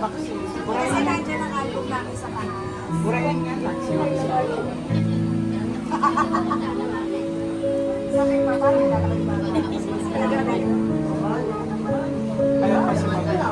Kasi nandiyan ang album namin sa taas. Burayan nga. Sabi pa parang lalaki ba? Kaya kasi maganda.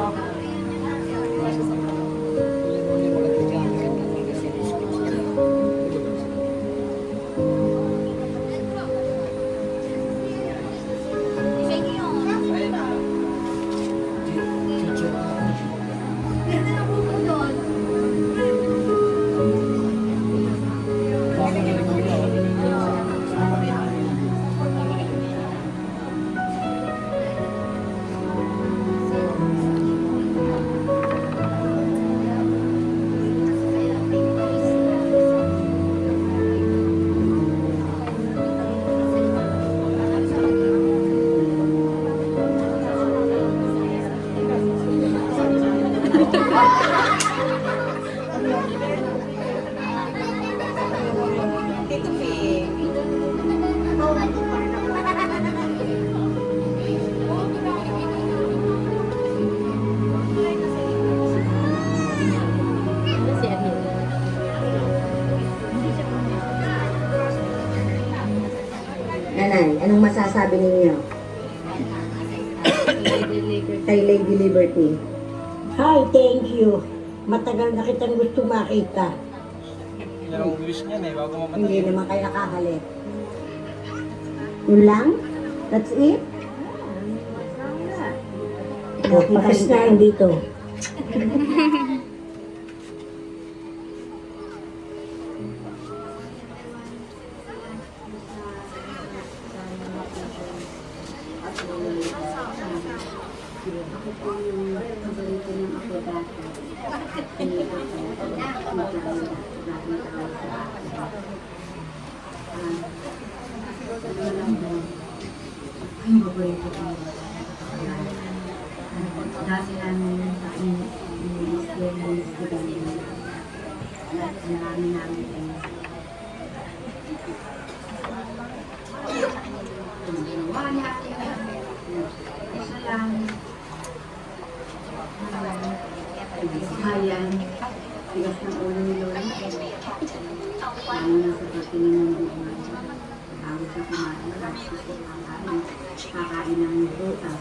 Tito Ping. Nanay, anong masasabi ninyo? Kay Lady Liberty. Hi, thank you. Matagal na kitang gusto makita. Ilang wish niyan eh, bago mamatay. Hindi naman kayo nakahalit. Yun lang? That's it? Pakas na lang dito. Ako po yung paborito ng ako dati. Hindi ko po magkakaroon ang paborito ko. Dati namin sa English marami namin wala. Isa lang. Bayan. Tigas ng ulo ni Lola. Ano na sa pagtingin ng buwan. Bago sa kumain. Kakain ng butas.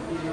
Pero